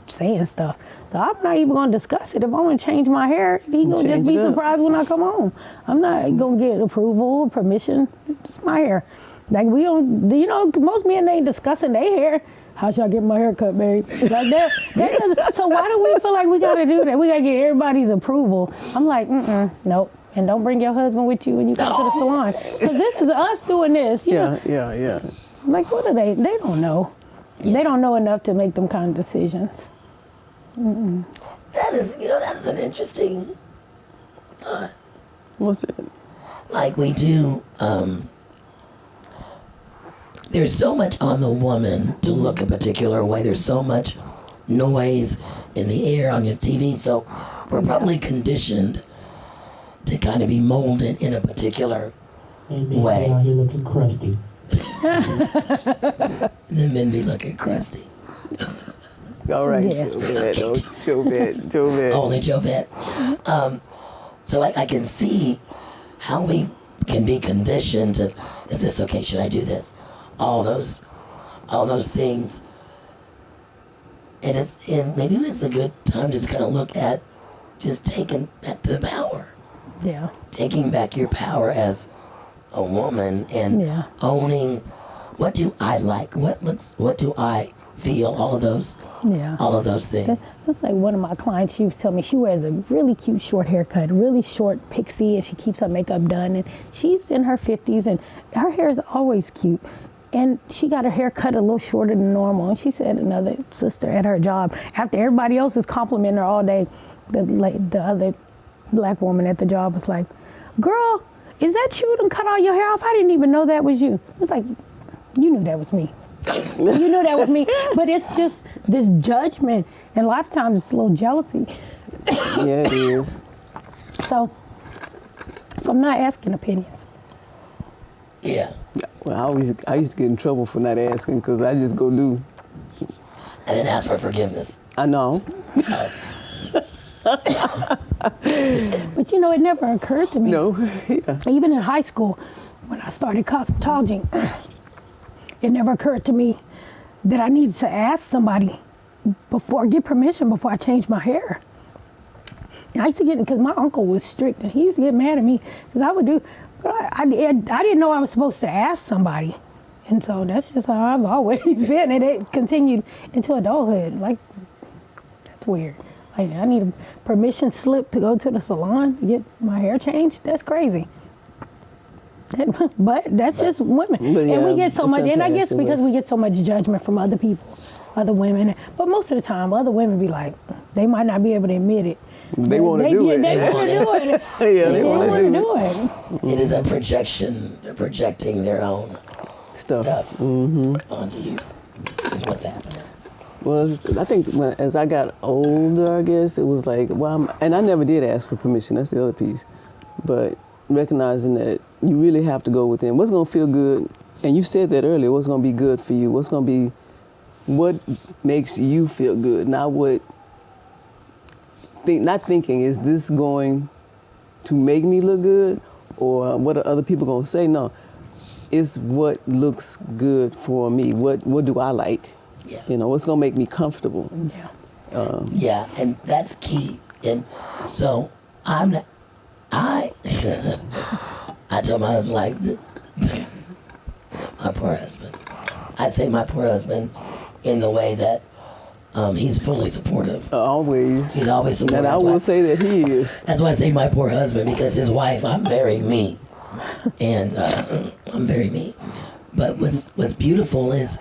saying stuff. So I'm not even gonna discuss it. If I want to change my hair, he's gonna just be surprised when I come home. I'm not gonna get approval or permission. It's my hair. Like, we don't, most men ain't discussing their hair. How should I get my hair cut, babe? Like that doesn't, so why do we feel like we gotta do that? We gotta get everybody's approval. I'm like, nope. And don't bring your husband with you when you go to the salon. Because this is us doing this. Yeah. Like, what are they? They don't know. Yeah. They don't know enough to make them kind of decisions. That is an interesting thought. What's it? Like, we do, there's so much on the woman to look a particular way. There's so much noise in the air on your TV. So we're probably conditioned to kind of be molded in a particular way. Out here looking crusty. The men be looking crusty. All right, Yes. Jovette. Only Jovette. So I can see how we can be conditioned to, is this okay? Should I do this? All those things. And maybe it's a good time to just kind of look at just taking back the power. Yeah. Taking back your power as a woman and owning, what do I like? What do I feel? All of those things. That's like one of my clients. She was telling me she wears a really cute short haircut, really short pixie, and she keeps her makeup done. And she's in her 50s, and her hair is always cute. And she got her hair cut a little shorter than normal. And she said another sister at her job, after everybody else is complimenting her all day, the other black woman at the job was like, "Girl, is that you done cut all your hair off? I didn't even know that was you." It's like, you knew that was me. You knew that was me. But it's just this judgment. And a lot of times it's a little jealousy. Yeah, it is. So I'm not asking opinions. Yeah. Well, I used to get in trouble for not asking because I just go do. And then ask for forgiveness. I know. But it never occurred to me. No. Yeah. Even in high school, when I started cosmetology, it never occurred to me that I needed to ask somebody get permission before I changed my hair. And I used to get, because my uncle was strict, and he used to get mad at me because I would do, but I didn't know I was supposed to ask somebody. And so that's just how I've always been, and it continued into adulthood. Like, that's weird. Like, I need a permission slip to go to the salon to get my hair changed? That's crazy. But that's just women. But yeah, and we get so much, and I guess interesting because we get so much judgment from other people, other women. But most of the time, other women be like, they might not be able to admit it. They want to do it. They want to do it. Yeah, they want to do it. It is a projection. They're projecting their own stuff onto you. Is what's happening. Well, I think as I got older, I guess it was like, and I never did ask for permission. That's the other piece. But recognizing that you really have to go within what's going to feel good. And you said that earlier, what's going to be good for you? What makes you feel good? Not not thinking, is this going to make me look good? Or what are other people going to say? No, it's what looks good for me. What do I like? Yeah. What's going to make me comfortable? Yeah, and that's key. And so I tell my husband, like, my poor husband. I say my poor husband in the way that he's fully supportive. Always. He's always supportive. And I will say that he is. That's why I say my poor husband, because his wife, I'm very me. And I'm very me. But what's beautiful is,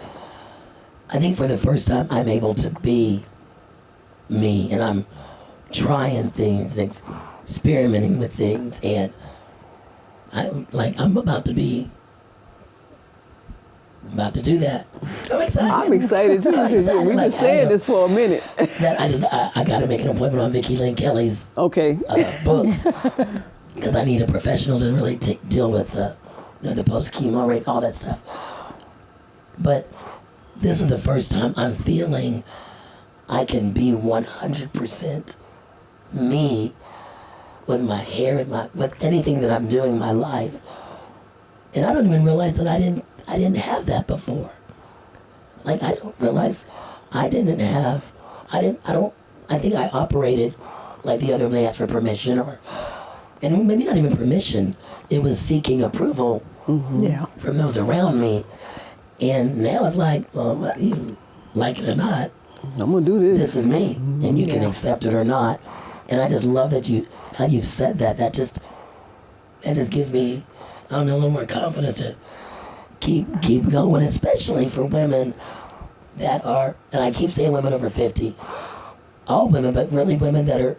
I think for the first time, I'm able to be me, and I'm trying things and experimenting with things, and I'm about to do that. I'm excited. I'm excited too. We've been saying this for a minute. That I got to make an appointment on Vicki, Lynn, Kelley's books, because I need a professional to really deal with the post chemo rate, all that stuff. But this is the first time I'm feeling I can be 100% me with my hair, with anything that I'm doing in my life. And I don't even realize that I didn't have that before. Like, I don't realize I think I operated like the other one asked for permission, and maybe not even permission, it was seeking approval from those around me. And now it's like, well, whether you like it or not, I'm gonna do this. This is me, and you can accept it or not. And I just love how you've said that. That just gives me, I don't know, a little more confidence to keep going, especially for women that are, and I keep saying women over 50, all women, but really women that are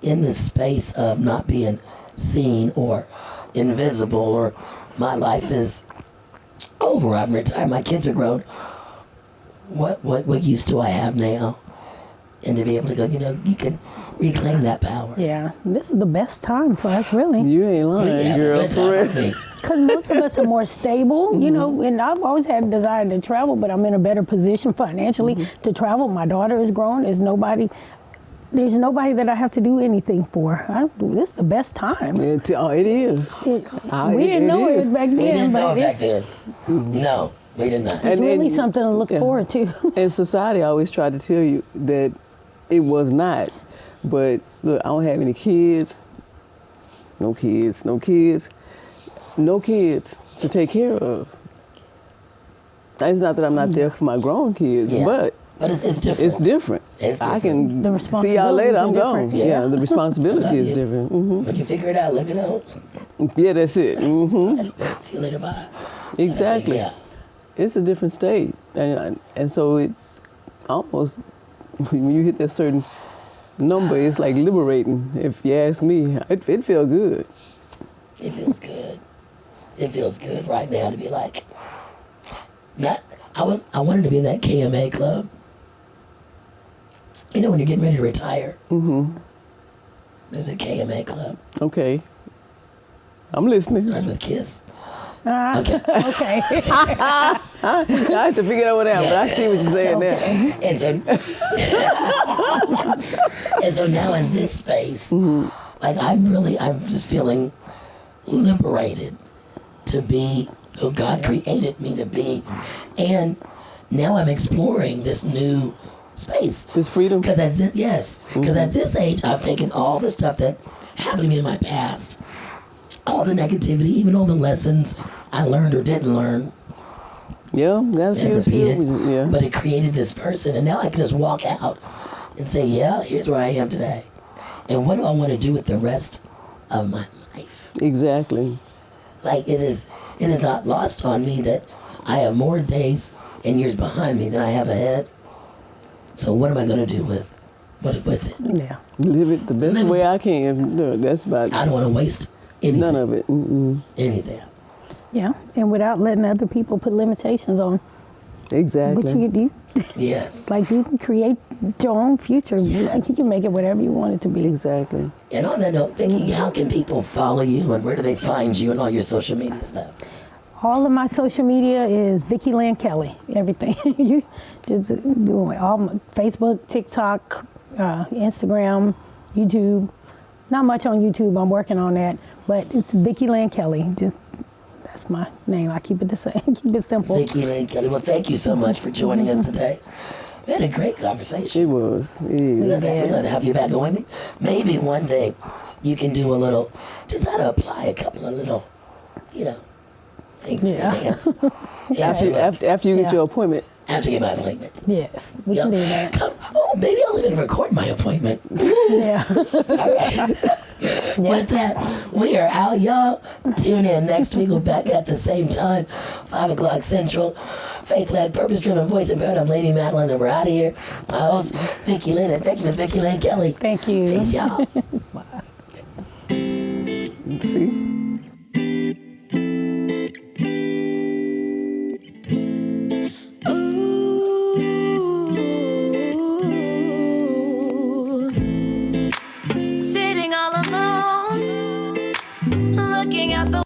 in this space of not being seen or invisible, or my life is over, I'm retired, my kids are grown. What use do I have now? And to be able to go, you can reclaim that power. Yeah, this is the best time for us, really. You ain't lying, girl. For real. Because most of us are more stable, and I've always had a desire to travel, but I'm in a better position financially to travel. My daughter is grown. There's nobody that I have to do anything for. This is the best time. It is. We didn't know it was back then. We didn't know it back then. No, we did not. It's really something to look forward to. And society always tried to tell you that it was not. But look, I don't have any kids. No kids to take care of. It's not that I'm not there for my grown kids, but it's different. It's different. I can see y'all later. I'm gone. Yeah, the responsibility is different. When you figure it out, let me know. Yeah, that's it. See you later. Bye. Exactly. Yeah. It's a different state, and so it's almost when you hit that certain number, it's like liberating. If you ask me, it feels good. It feels good. It feels good right now to be like, I wanted to be in that KMA club. You know when you're getting ready to retire? There's a KMA club. Okay. I'm listening. Starts with KISS. Okay. I have to figure out what happened, but I see what you're saying there. And so now in this space, like I'm just feeling liberated to be who God created me to be. And now I'm exploring this new space. This freedom? Because at this age, I've taken all the stuff that happened to me in my past, all the negativity, even all the lessons I learned or didn't learn. Yeah, got a few skills. Yeah. But it created this person, and now I can just walk out and say, yeah, here's where I am today. And what do I want to do with the rest of my life? Exactly. Like it is not lost on me that I have more days and years behind me than I have ahead. So what am I going to do with it? Yeah. Live it the best way I can. No, that's about it. I don't want to waste anything. None of it. Anything. Yeah, and without letting other people put limitations on exactly. what you do. Yes. Like you can create your own future. Yes. Like you can make it whatever you want it to be. Exactly. And on that note, Vicki, how can people follow you and where do they find you and all your social media stuff? All of my social media is Vicki Lynn Kelley. Everything. You just do all my Facebook, TikTok, Instagram, YouTube. Not much on YouTube. I'm working on that, but it's Vicki Lynn Kelley. That's my name. I keep it the same. Keep it simple. Vicki Lynn Kelley. Well, thank you so much for joining us today. We had a great conversation. It was. It is. We'd love to have you back on. Maybe one day you can do a little, just how to apply a couple of little, things to your hands. After you get your appointment. After you get my appointment. Yes, we can do that. Maybe I'll even record my appointment. Yeah. All right. With that, we are out, y'all. Tune in next week. We're back at the same time, 5 o'clock Central. Faith-led, purpose-driven voice and paradigm, Lady Madeline, and we're out of here. My host, Vicki Lynn, and thank you, Miss Vicki Lynn Kelley. Thank you. Peace, y'all. See? Sitting all alone, looking out the